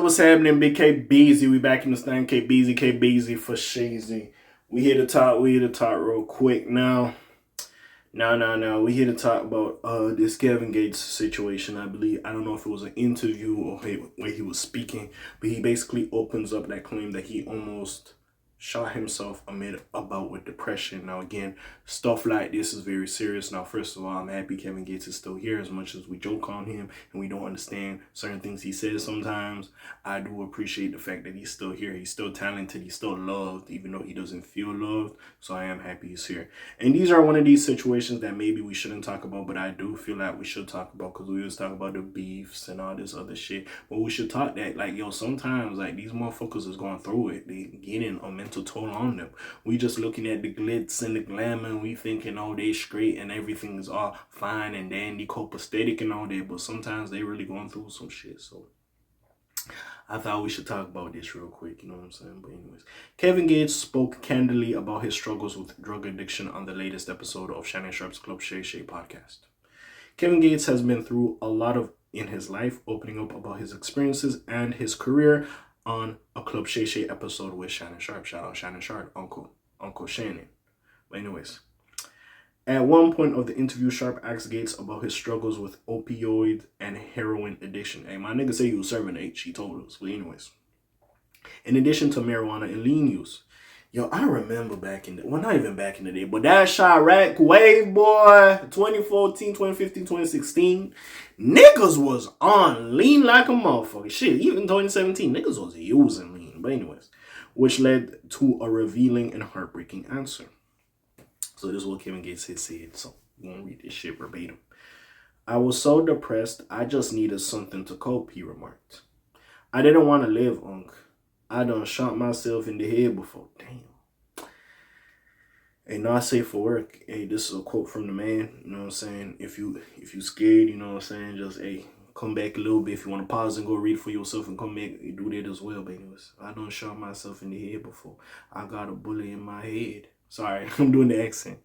what's happening? Big K Beezy. We back in this thing. K Beezy for Shazy. We here to talk real quick now. No. We here to talk about this Kevin Gates situation. I believe, I don't know if it was an interview or where he was speaking, but he basically opens up that claim that he almost shot himself amid a bout with depression. Now again, stuff like this is very serious. Now, first of all, I'm happy Kevin Gates is still here. As much as we joke on him and we don't understand certain things he says sometimes, I do appreciate the fact that he's still here. He's still talented. He's still loved, even though he doesn't feel loved. So I am happy he's here. And these are one of these situations that maybe we shouldn't talk about, but I do feel like we should talk about, because we always talk about the beefs and all this other shit. But we should talk that, like, yo, sometimes, like, these motherfuckers is going through it. They getting a mental toll on them. We just looking at the glitz and the glamour, and we thinking, oh, they straight and everything is all fine and dandy, copacetic and all that, but sometimes they really going through some shit. So I thought we should talk about this real quick, you know what I'm saying? But anyways, Kevin Gates spoke candidly about his struggles with drug addiction on the latest episode of Shannon Sharp's Club Shay Shay podcast. Kevin Gates has been through a lot in his life, opening up about his experiences and his career on a Club Shay Shay episode with Shannon Sharp. Shout out Shannon Sharp, Uncle Shannon. But anyways, at one point of the interview, Sharp asked Gates about his struggles with opioid and heroin addiction. Hey, my nigga say he was serving H, he told us. But anyways, in addition to marijuana and lean use. Yo, I remember back in the, well, not even back in the day, but that Chirac wave, boy, 2014, 2015, 2016, niggas was on lean like a motherfucker. Shit, even 2017, niggas was using lean. But anyways, which led to a revealing and heartbreaking answer. So this is what Kevin Gates had said. So I'm going to read this shit verbatim. I was so depressed, I just needed something to cope, he remarked. I didn't want to live, Unc. I done shot myself in the head before. Damn. Hey, not safe for work. Hey, this is a quote from the man. You know what I'm saying? If you scared, you know what I'm saying? Just, hey, come back a little bit. If you want to pause and go read for yourself and come back, you do that as well. But anyways, I done shot myself in the head before. I got a bullet in my head. Sorry, I'm doing the accent.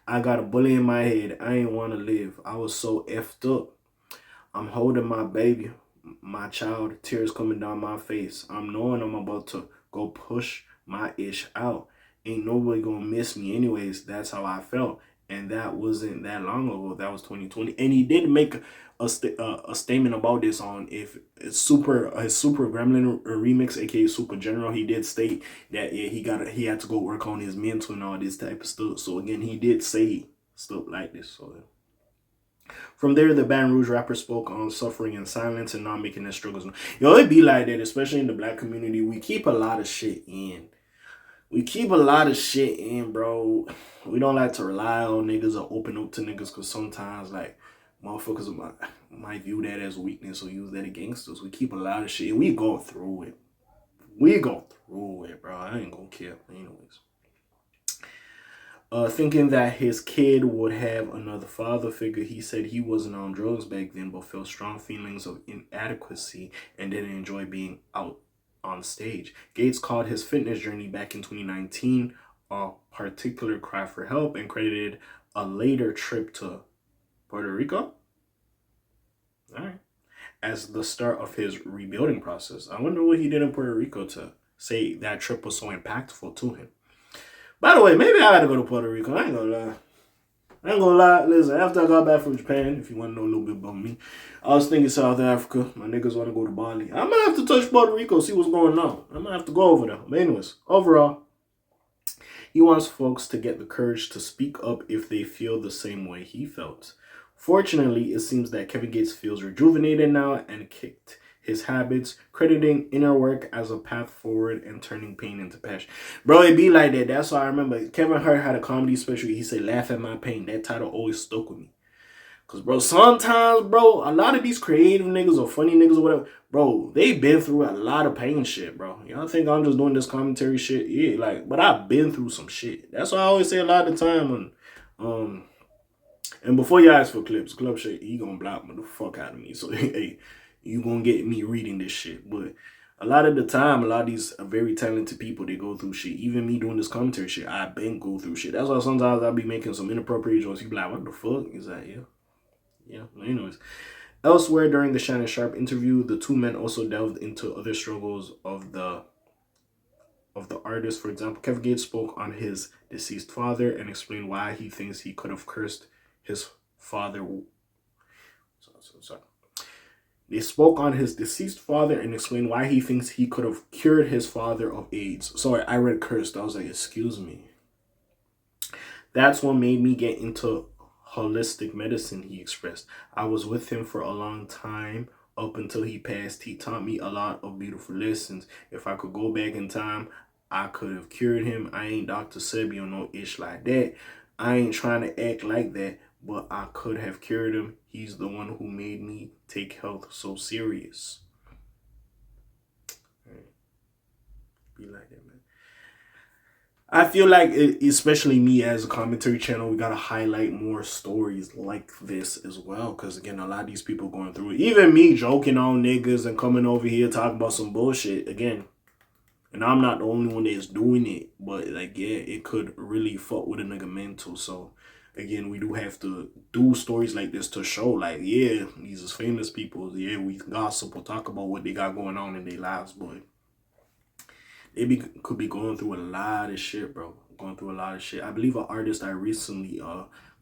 I got a bullet in my head. I ain't want to live. I was so effed up. I'm holding my baby, my child, tears coming down my face. I'm knowing I'm about to go push my ish out. Ain't nobody gonna miss me anyways. That's how I felt. And that wasn't that long ago. That was 2020. And he did make a statement about this on his Super Gremlin remix, aka Super General. He did state that he had to go work on his mental and all this type of stuff. So again, he did say stuff like this. So from there, the Baton Rouge rapper spoke on suffering in silence and not making their struggles. Yo, it be like that, especially in the black community. We keep a lot of shit in. Bro. We don't like to rely on niggas or open up to niggas, because sometimes, like, motherfuckers might view that as weakness or use that against us. We keep a lot of shit, and we go through it. Bro. I ain't gonna care. Anyways. Thinking that his kid would have another father figure, he said he wasn't on drugs back then, but felt strong feelings of inadequacy and didn't enjoy being out on stage. Gates called his fitness journey back in 2019 a particular cry for help and credited a later trip to Puerto Rico, all right, as the start of his rebuilding process. I wonder what he did in Puerto Rico to say that trip was so impactful to him. By the way, maybe I gotta go to Puerto Rico. I ain't gonna lie. Listen, after I got back from Japan, if you want to know a little bit about me, I was thinking South Africa. My niggas want to go to Bali. I might have to touch Puerto Rico, see what's going on. I might have to go over there. But anyways, overall, he wants folks to get the courage to speak up if they feel the same way he felt. Fortunately, it seems that Kevin Gates feels rejuvenated now and kicked his habits, crediting inner work as a path forward and turning pain into passion. Bro, it be like that. That's why I remember Kevin Hart had a comedy special. He said, "Laugh at my pain." That title always stuck with me. Because, bro, sometimes, bro, a lot of these creative niggas or funny niggas or whatever, bro, they've been through a lot of pain shit, bro. Y'all think I'm just doing this commentary shit? Yeah, like, but I've been through some shit. That's why I always say a lot of the time when, and before you ask for clips, Club shit, he gonna block me the fuck out of me. So, hey, you gonna get me reading this shit. But a lot of the time, a lot of these very talented people, they go through shit. Even me doing this commentary shit, I've been go through shit. That's why sometimes I'll be making some inappropriate jokes. You be like, what the fuck? Is that, yeah. Anyways, Elsewhere during the Shannon Sharp interview, the two men also delved into other struggles of the artist. For example, Kevin Gates spoke on his deceased father and explained why he thinks he could have cursed his father. Sorry. They spoke on his deceased father and explained why he thinks he could have cured his father of AIDS. Sorry, I read cursed. I was like, excuse me. That's what made me get into holistic medicine, he expressed. I was with him for a long time up until he passed. He taught me a lot of beautiful lessons. If I could go back in time, I could have cured him. I ain't Dr. Sebi or no ish like that. I ain't trying to act like that, but I could have cured him. He's the one who made me take health so serious. Be like that, man. I feel like, especially me as a commentary channel, we gotta highlight more stories like this as well. Because again, a lot of these people going through it. Even me joking on niggas and coming over here talking about some bullshit again. And I'm not the only one that's doing it, but like, yeah, it could really fuck with a nigga mental. So again, we do have to do stories like this to show, like, yeah, these is famous people. Yeah, we gossip or talk about what they got going on in their lives, but could be going through a lot of shit, bro. Going through a lot of shit. I believe an artist I recently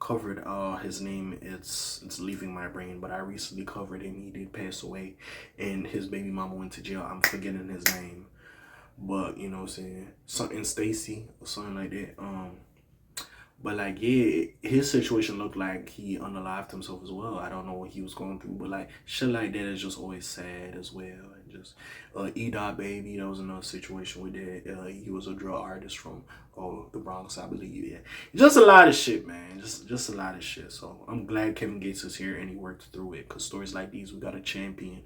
covered, his name, it's leaving my brain, but I recently covered him. He did pass away, and his baby mama went to jail. I'm forgetting his name, but you know what I'm saying, something Stacy or something like that. But like, yeah, his situation looked like he unalived himself as well. I don't know what he was going through, but like shit like that is just always sad as well. And just E-Dot Baby, that was another situation with that. He was a drug artist from the Bronx, I believe. Yeah, just a lot of shit, man. Just a lot of shit. So I'm glad Kevin Gates is here and he worked through it. Cause stories like these we got to champion.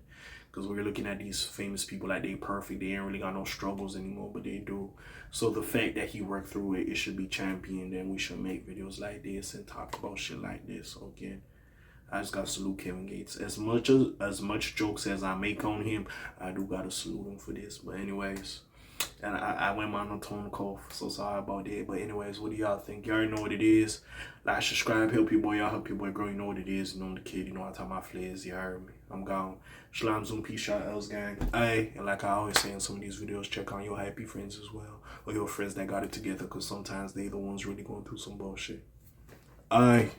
Because we're looking at these famous people like they perfect. They ain't really got no struggles anymore, but they do. So the fact that he worked through it, it should be championed. And we should make videos like this and talk about shit like this. So again, I just got to salute Kevin Gates. As much jokes as I make on him, I do got to salute him for this. But anyways, and I went monotone cough. So sorry about that. But anyways, what do y'all think? Y'all already know what it is. Like, subscribe, help your boy. Y'all help your boy grow. You know what it is. You know the kid. You know I talk my flares. You heard me. I'm gone. Shalom, Zoom, peace out, Els gang. Hey, and like I always say in some of these videos, check on your happy friends as well. Or your friends that got it together. Because sometimes they the ones really going through some bullshit. Aye.